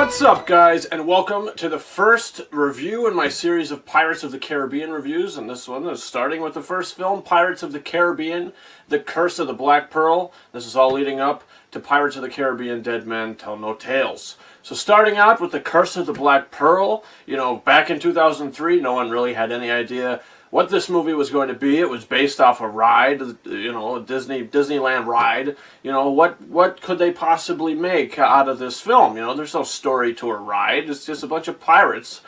What's up, guys, and welcome to the first review in my series of Pirates of the Caribbean reviews, and this one is starting with the first film, Pirates of the Caribbean, The Curse of the Black Pearl. This is all leading up to Pirates of the Caribbean, Dead Men Tell No Tales. So starting out with The Curse of the Black Pearl, back in 2003, no one really had any idea what this movie was going to be. It was based off a ride, a Disneyland ride. What could they possibly make out of this film? There's no story to a ride. It's just a bunch of pirates.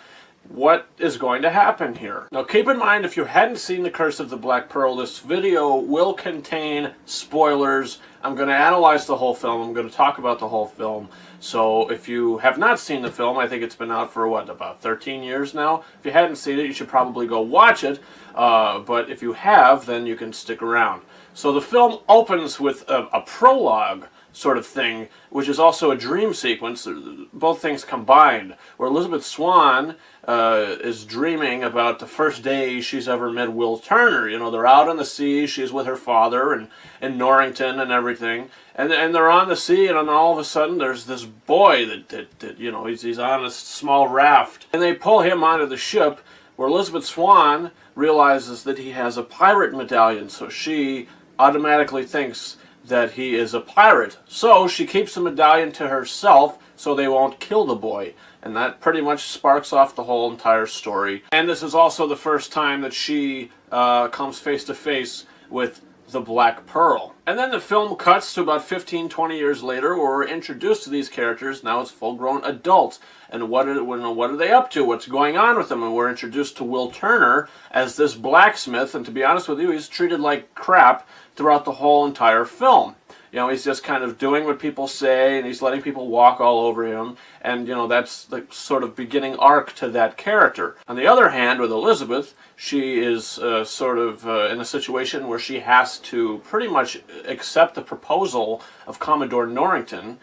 What is going to happen here? Now, keep in mind, if you hadn't seen The Curse of the Black Pearl, this video will contain spoilers. I'm going to analyze the whole film. I'm going to talk about the whole film. So if you have not seen the film, I think it's been out for, about 13 years now? If you hadn't seen it, you should probably go watch it. But if you have, then you can stick around. So the film opens with a prologue sort of thing, which is also a dream sequence, both things combined, where Elizabeth Swann is dreaming about the first day she's ever met Will Turner. They're out on the sea, she's with her father and Norrington and everything, and they're on the sea, and then all of a sudden there's this boy that he's on a small raft, and they pull him onto the ship, where Elizabeth Swann realizes that he has a pirate medallion, so she automatically thinks that he is a pirate. So she keeps the medallion to herself so they won't kill the boy. And that pretty much sparks off the whole entire story. And this is also the first time that she comes face to face with the Black Pearl. And then the film cuts to about 15-20 years later, where we're introduced to these characters now as full-grown adults. And what are they up to? What's going on with them? And we're introduced to Will Turner as this blacksmith, and to be honest with you, he's treated like crap throughout the whole entire film. He's just kind of doing what people say, and he's letting people walk all over him, and, that's the sort of beginning arc to that character. On the other hand, with Elizabeth, she is in a situation where she has to pretty much accept the proposal of Commodore Norrington,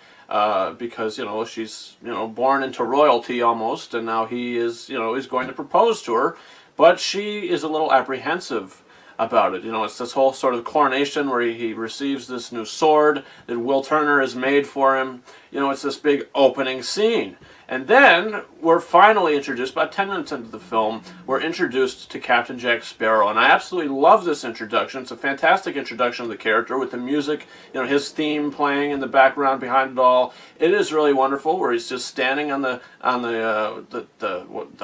because, she's, born into royalty almost, and now he is, he's going to propose to her, but she is a little apprehensive about it. It's this whole sort of coronation where he receives this new sword that Will Turner has made for him. It's this big opening scene. And then we're finally introduced, about 10 minutes into the film, we're introduced to Captain Jack Sparrow. And I absolutely love this introduction. It's a fantastic introduction of the character with the music, his theme playing in the background behind it all. It is really wonderful, where he's just standing on the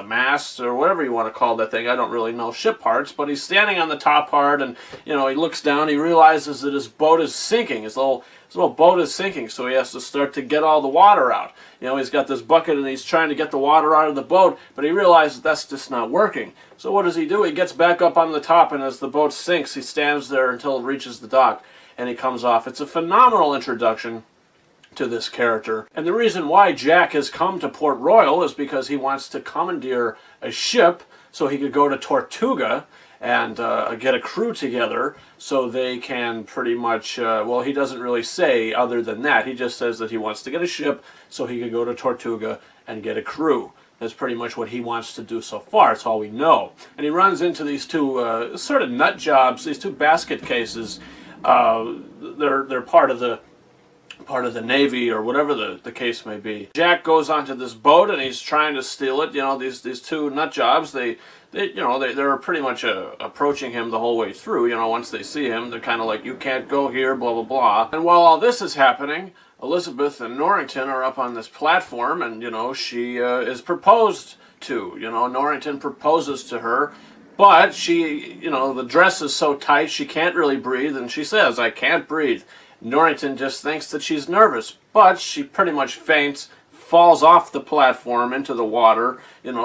mast, or whatever you want to call that thing. I don't really know ship parts, but he's standing on the top part, and he looks down, he realizes that his boat is sinking. His little boat is sinking, so he has to start to get all the water out. He's got this bucket and he's trying to get the water out of the boat, but he realizes that's just not working. So what does he do? He gets back up on the top, and as the boat sinks, he stands there until it reaches the dock, and he comes off. It's a phenomenal introduction to this character. And the reason why Jack has come to Port Royal is because he wants to commandeer a ship so he could go to Tortuga and get a crew together so they can pretty much, he doesn't really say other than that. He just says that he wants to get a ship so he could go to Tortuga and get a crew. That's pretty much what he wants to do so far. That's all we know. And he runs into these two sort of nut jobs, these two basket cases. They're part of the Navy, or whatever the case may be. Jack goes onto this boat and he's trying to steal it. These two nut jobs, they're pretty much approaching him the whole way through. Once they see him, they're kind of like, you can't go here, blah, blah, blah. And while all this is happening, Elizabeth and Norrington are up on this platform, and, she is proposed to. Norrington proposes to her, but she, the dress is so tight she can't really breathe, and she says, I can't breathe. Norrington just thinks that she's nervous, but she pretty much faints, falls off the platform into the water.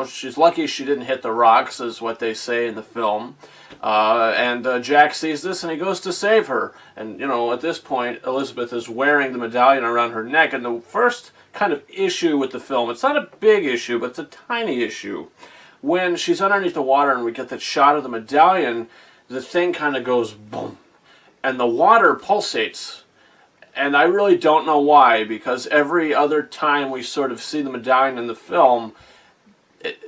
She's lucky she didn't hit the rocks, is what they say in the film. And Jack sees this, and he goes to save her. And, at this point, Elizabeth is wearing the medallion around her neck. And the first kind of issue with the film, it's not a big issue, but it's a tiny issue. When she's underneath the water and we get that shot of the medallion, the thing kind of goes boom, and the water pulsates. And I really don't know why, because every other time we sort of see the medallion in the film, it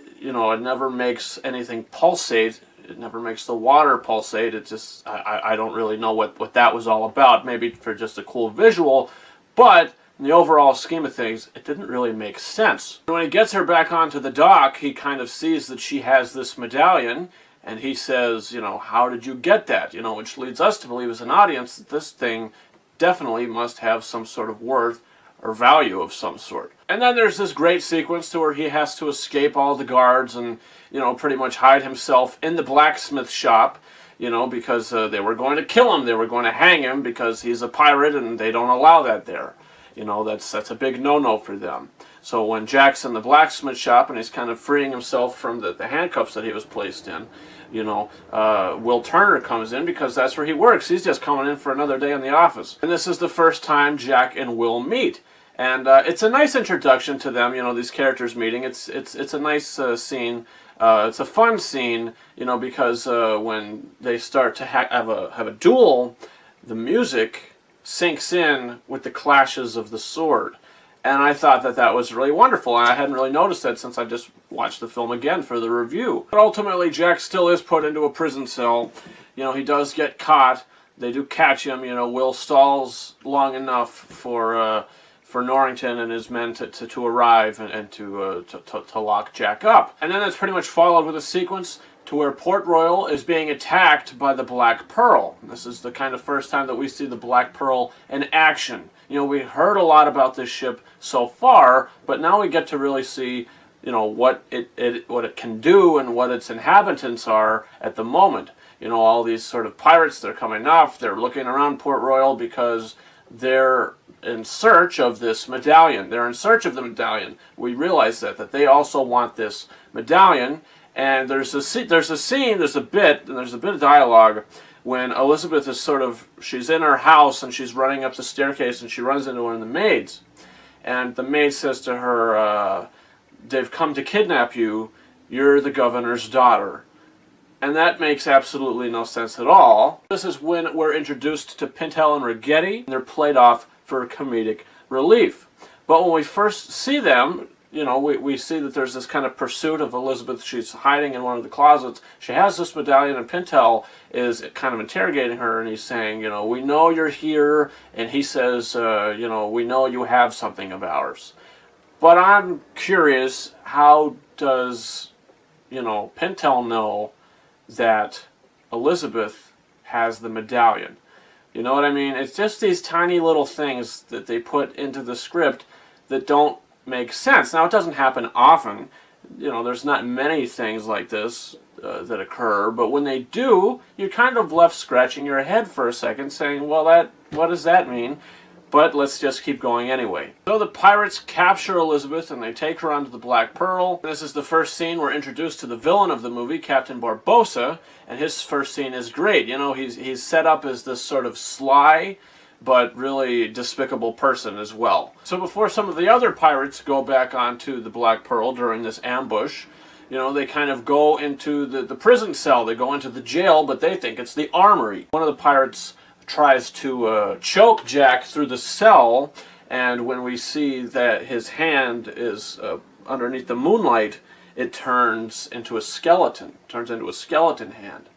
never makes anything pulsate. It never makes the water pulsate. It just, I don't really know what that was all about. Maybe for just a cool visual, but in the overall scheme of things, it didn't really make sense. When he gets her back onto the dock, he kind of sees that she has this medallion, and he says, you know, how did you get that? You know, which leads us to believe as an audience that this thing definitely must have some sort of worth or value of some sort. And then there's this great sequence to where he has to escape all the guards and, you know, pretty much hide himself in the blacksmith shop, you know, because they were going to kill him, they were going to hang him because he's a pirate and they don't allow that there. You know, that's a big no-no for them. So when Jack's in the blacksmith shop and he's kind of freeing himself from the handcuffs that he was placed in, you know, Will Turner comes in because that's where he works. He's just coming in for another day in the office. And this is the first time Jack and Will meet. And it's a nice introduction to them, you know, these characters meeting. It's a nice scene. It's a fun scene, you know, because when they start to have a duel, the music sinks in with the clashes of the sword. And I thought that that was really wonderful. And I hadn't really noticed that since I just watched the film again for the review. But ultimately, Jack still is put into a prison cell. You know, he does get caught. They do catch him. You know, Will stalls long enough for Norrington and his men to arrive and to lock Jack up. And then it's pretty much followed with a sequence to where Port Royal is being attacked by the Black Pearl. This is the kind of first time that we see the Black Pearl in action. You know, we heard a lot about this ship so far, but now we get to really see, you know, what it can do and what its inhabitants are at the moment. You know, all these sort of pirates, they're coming off, they're looking around Port Royal because they're in search of this medallion. They're in search of the medallion. We realize that they also want this medallion. And there's a bit of dialogue when Elizabeth is she's in her house and she's running up the staircase and she runs into one of the maids. And the maid says to her, they've come to kidnap you, you're the governor's daughter. And that makes absolutely no sense at all. This is when we're introduced to Pintel and Ragetti, and they're played off for comedic relief. But when we first see them, you know, we see that there's this kind of pursuit of Elizabeth. She's hiding in one of the closets. She has this medallion, and Pintel is kind of interrogating her, and he's saying, you know, we know you're here, and he says, you know, we know you have something of ours. But I'm curious, how does, you know, Pintel know that Elizabeth has the medallion? You know what I mean? It's just these tiny little things that they put into the script that don't make sense. Now, it doesn't happen often. You know, there's not many things like this that occur, but when they do, you're kind of left scratching your head for a second saying, well, what does that mean? But let's just keep going anyway. So the pirates capture Elizabeth and they take her onto the Black Pearl. This is the first scene. We're introduced to the villain of the movie, Captain Barbossa, and his first scene is great. You know, he's set up as this sort of sly but really despicable person as well. So before some of the other pirates go back onto the Black Pearl during this ambush, you know, they kind of go into the prison cell. They go into the jail, but they think it's the armory. One of the pirates tries to choke Jack through the cell, and when we see that his hand is underneath the moonlight, it turns into a skeleton. Hand.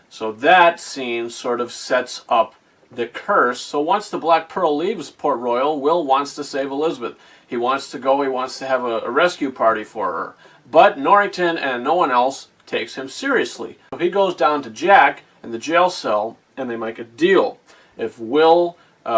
So that scene sort of sets up the curse. So once the Black Pearl leaves Port Royal, Will wants to save Elizabeth. He wants to go, he wants to have a rescue party for her. But Norrington and no one else takes him seriously. So he goes down to Jack in the jail cell, and they make a deal. If Will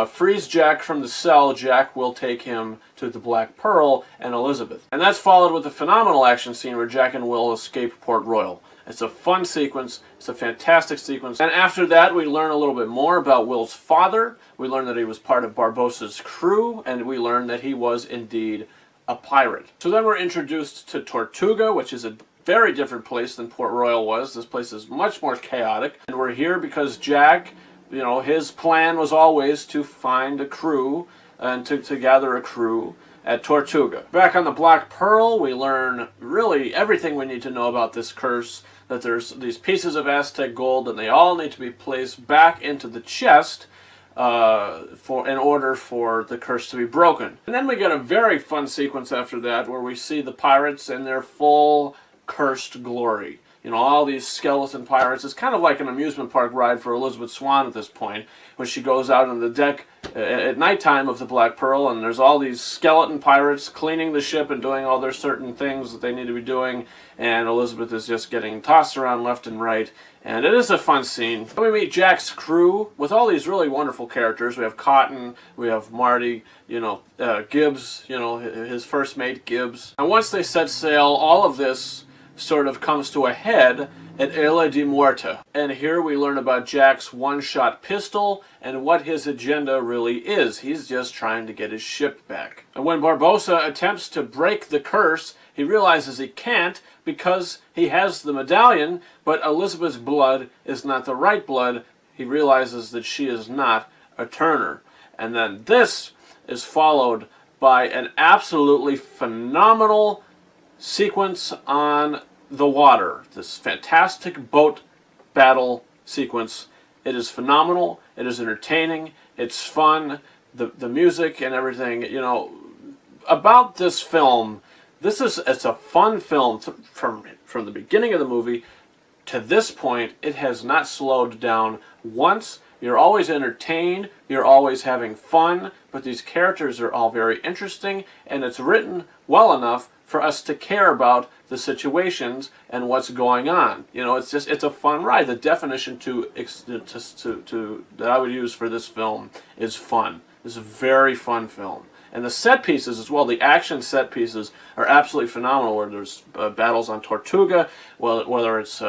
frees Jack from the cell, Jack will take him to the Black Pearl and Elizabeth. And that's followed with a phenomenal action scene where Jack and Will escape Port Royal. It's a fun sequence. It's a fantastic sequence. And after that, we learn a little bit more about Will's father. We learn that he was part of Barbossa's crew, and we learn that he was indeed a pirate. So then we're introduced to Tortuga, which is a very different place than Port Royal was. This place is much more chaotic. And we're here because Jack, you know, his plan was always to find a crew and to gather a crew at Tortuga. Back on the Black Pearl, we learn really everything we need to know about this curse, that there's these pieces of Aztec gold and they all need to be placed back into the chest in order for the curse to be broken. And then we get a very fun sequence after that where we see the pirates in their full cursed glory. You know, all these skeleton pirates. It's kind of like an amusement park ride for Elizabeth Swann at this point, when she goes out on the deck at nighttime of the Black Pearl, and there's all these skeleton pirates cleaning the ship and doing all their certain things that they need to be doing, and Elizabeth is just getting tossed around left and right, and it is a fun scene. Then we meet Jack's crew with all these really wonderful characters. We have Cotton, we have Marty, you know, Gibbs, you know, his first mate Gibbs. And once they set sail, all of this sort of comes to a head at Isla de Muerta. And here we learn about Jack's one-shot pistol and what his agenda really is. He's just trying to get his ship back. And when Barbossa attempts to break the curse, he realizes he can't because he has the medallion, but Elizabeth's blood is not the right blood. He realizes that she is not a Turner. And then this is followed by an absolutely phenomenal sequence on the water. This fantastic boat battle sequence. It is phenomenal. It is entertaining. It's fun. The music and everything. You know, about this film, it's a fun film from the beginning of the movie to this point. It has not slowed down once. You're always entertained, you're always having fun, but these characters are all very interesting, and it's written well enough for us to care about the situations and what's going on. You know, it's a fun ride. The definition that I would use for this film is fun. It's a very fun film. And the set pieces as well, the action set pieces are absolutely phenomenal, where there's battles on Tortuga, whether it's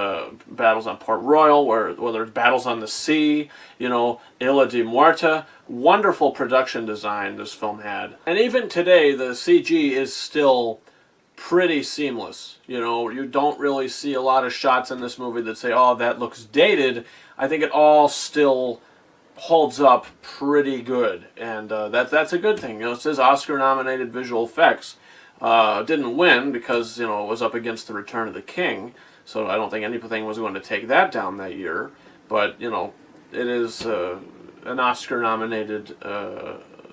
battles on Port Royal, whether it's battles on the sea, you know, Isla de Muerta. Wonderful production design this film had. And even today, the CG is still pretty seamless. You know, you don't really see a lot of shots in this movie that say, oh, that looks dated. I think it all still holds up pretty good, and that's a good thing. You know, it says Oscar-nominated visual effects. Didn't win because, you know, it was up against The Return of the King, so I don't think anything was going to take that down that year. But, you know, it is an Oscar-nominated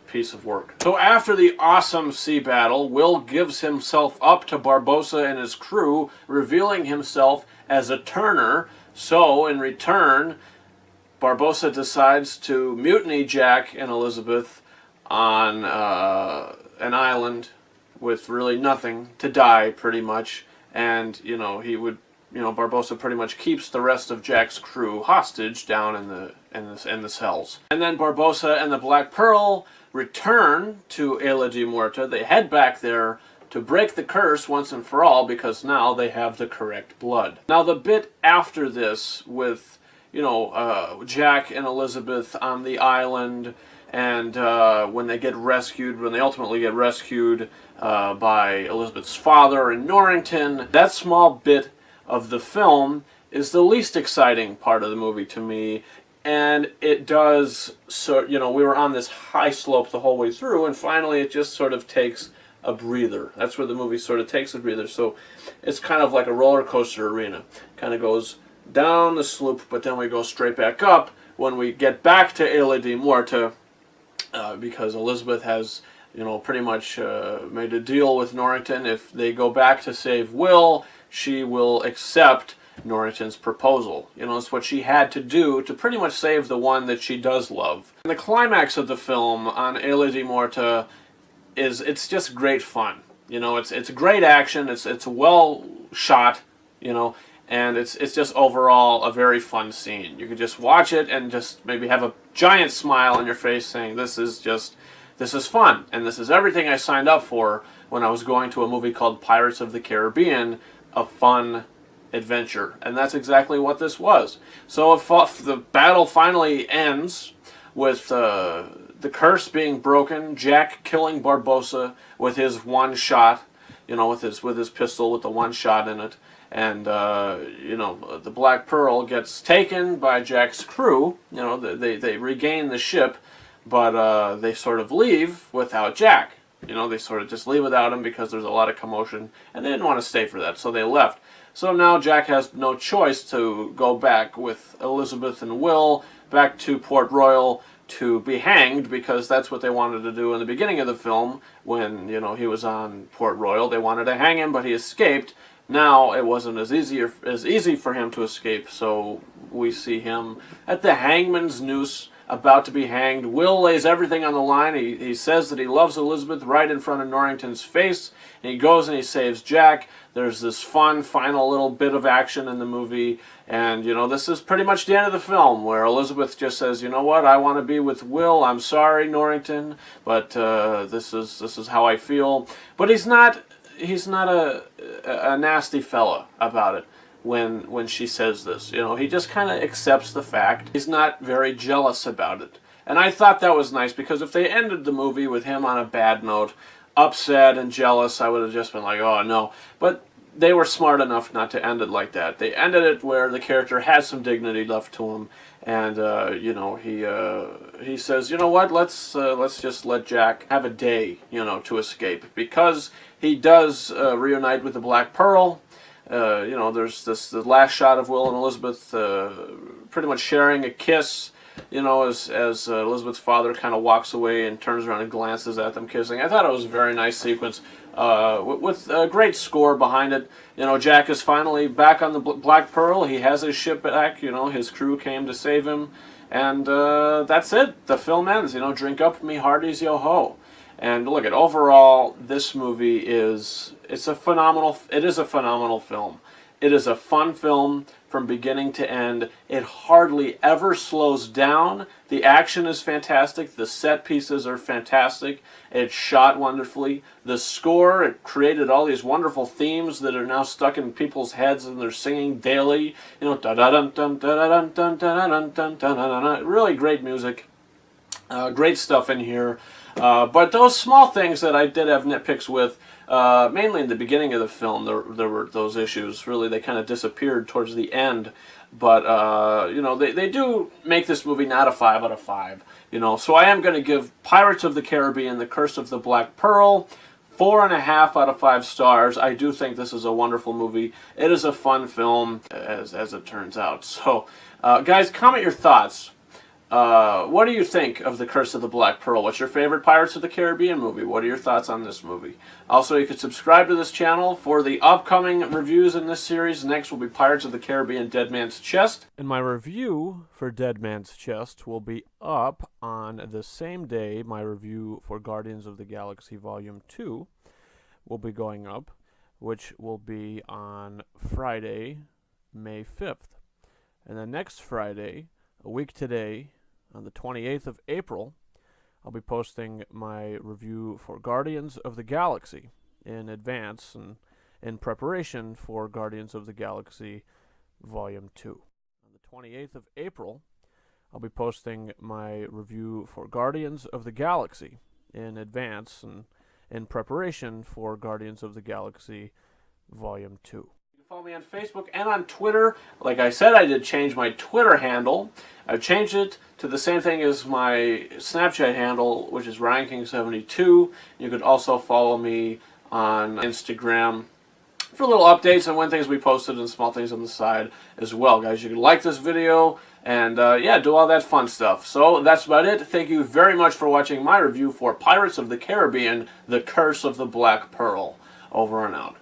piece of work. So after the awesome sea battle, Will gives himself up to Barbossa and his crew, revealing himself as a Turner. So in return, Barbossa decides to mutiny Jack and Elizabeth on an island with really nothing, to die pretty much, and you know, Barbossa pretty much keeps the rest of Jack's crew hostage down in the cells. And then Barbossa and the Black Pearl return to Isla de Muerta. They head back there to break the curse once and for all, because now they have the correct blood. Now the bit after this with, you know, Jack and Elizabeth on the island, and when they ultimately get rescued by Elizabeth's father in Norrington, that small bit of the film is the least exciting part of the movie to me. And it does, so, you know, we were on this high slope the whole way through, and finally it just sort of takes a breather. That's where the movie sort of takes a breather. So it's kind of like a roller coaster arena. Kind of goes down the slope, but then we go straight back up when we get back to Isla de Muerta, because Elizabeth has, you know, pretty much made a deal with Norrington. If they go back to save Will, she will accept Norrington's proposal. You know, it's what she had to do to pretty much save the one that she does love. And the climax of the film on Isla de Muerta it's just great fun. You know, it's great action. It's well shot. You know, and it's just overall a very fun scene. You could just watch it and just maybe have a giant smile on your face, saying, this is fun, and this is everything I signed up for when I was going to a movie called Pirates of the Caribbean, a fun adventure. And that's exactly what this was. So if the battle finally ends with the curse being broken, Jack killing Barbossa with his one shot, you know, with his pistol with the one shot in it, and you know, the Black Pearl gets taken by Jack's crew. You know, they regain the ship, but they sort of leave without Jack. You know, they sort of just leave without him because there's a lot of commotion, and they didn't want to stay for that, so they left. So now Jack has no choice to go back with Elizabeth and Will back to Port Royal to be hanged, because that's what they wanted to do in the beginning of the film when, you know, he was on Port Royal. They wanted to hang him, but he escaped. Now it wasn't as easy for him to escape, so we see him at the hangman's noose, about to be hanged. Will lays everything on the line. He says that he loves Elizabeth right in front of Norrington's face, and he goes and he saves Jack. There's this fun final little bit of action in the movie, and you know, this is pretty much the end of the film, where Elizabeth just says, you know what, I want to be with Will. I'm sorry, Norrington, but this is how I feel. But he's not a nasty fella about it when she says this. You know, he just kind of accepts the fact. He's not very jealous about it. And I thought that was nice, because if they ended the movie with him on a bad note, upset and jealous, I would have just been like, oh no. But they were smart enough not to end it like that. They ended it where the character has some dignity left to him, and you know, he says, you know what, let's just let Jack have a day, you know, to escape, because he does reunite with the Black Pearl. You know, there's the last shot of Will and Elizabeth pretty much sharing a kiss, you know, as Elizabeth's father kind of walks away and turns around and glances at them kissing. I thought it was a very nice sequence with a great score behind it. You know, Jack is finally back on the Black Pearl. He has his ship back. You know, his crew came to save him, and that's it. The film ends. You know, drink up me hearties, yo ho. And look, at overall, this movie is a phenomenal film. It is a fun film from beginning to end. It hardly ever slows down. The action is fantastic. The set pieces are fantastic. It's shot wonderfully. The score, it created all these wonderful themes that are now stuck in people's heads and they're singing daily. You know, da da dum dum da da dum dum da da dum dum da da. Really great music. Great stuff in here. But those small things that I did have nitpicks with, mainly in the beginning of the film, there were those issues. Really, they kind of disappeared towards the end. But, you know, they do make this movie not a 5 out of 5. You know, so I am going to give Pirates of the Caribbean, The Curse of the Black Pearl, 4.5 out of 5 stars. I do think this is a wonderful movie. It is a fun film, as it turns out. So, guys, comment your thoughts. What do you think of The Curse of the Black Pearl? What's your favorite Pirates of the Caribbean movie? What are your thoughts on this movie? Also, you can subscribe to this channel for the upcoming reviews in this series. Next will be Pirates of the Caribbean Dead Man's Chest. And my review for Dead Man's Chest will be up on the same day my review for Guardians of the Galaxy Volume 2 will be going up, which will be on Friday, May 5th. And then next Friday, a week today, on the 28th of April, I'll be posting my review for Guardians of the Galaxy in advance and in preparation for Guardians of the Galaxy Volume 2. On the 28th of April, I'll be posting my review for Guardians of the Galaxy in advance and in preparation for Guardians of the Galaxy Volume 2. Follow me on Facebook and on Twitter. Like I said, I did change my Twitter handle. I've changed it to the same thing as my Snapchat handle, which is RyanKing72. You could also follow me on Instagram for little updates on when things we posted and small things on the side as well. Guys, you can like this video and yeah, do all that fun stuff. So that's about it. Thank you very much for watching my review for Pirates of the Caribbean, The Curse of the Black Pearl. Over and out.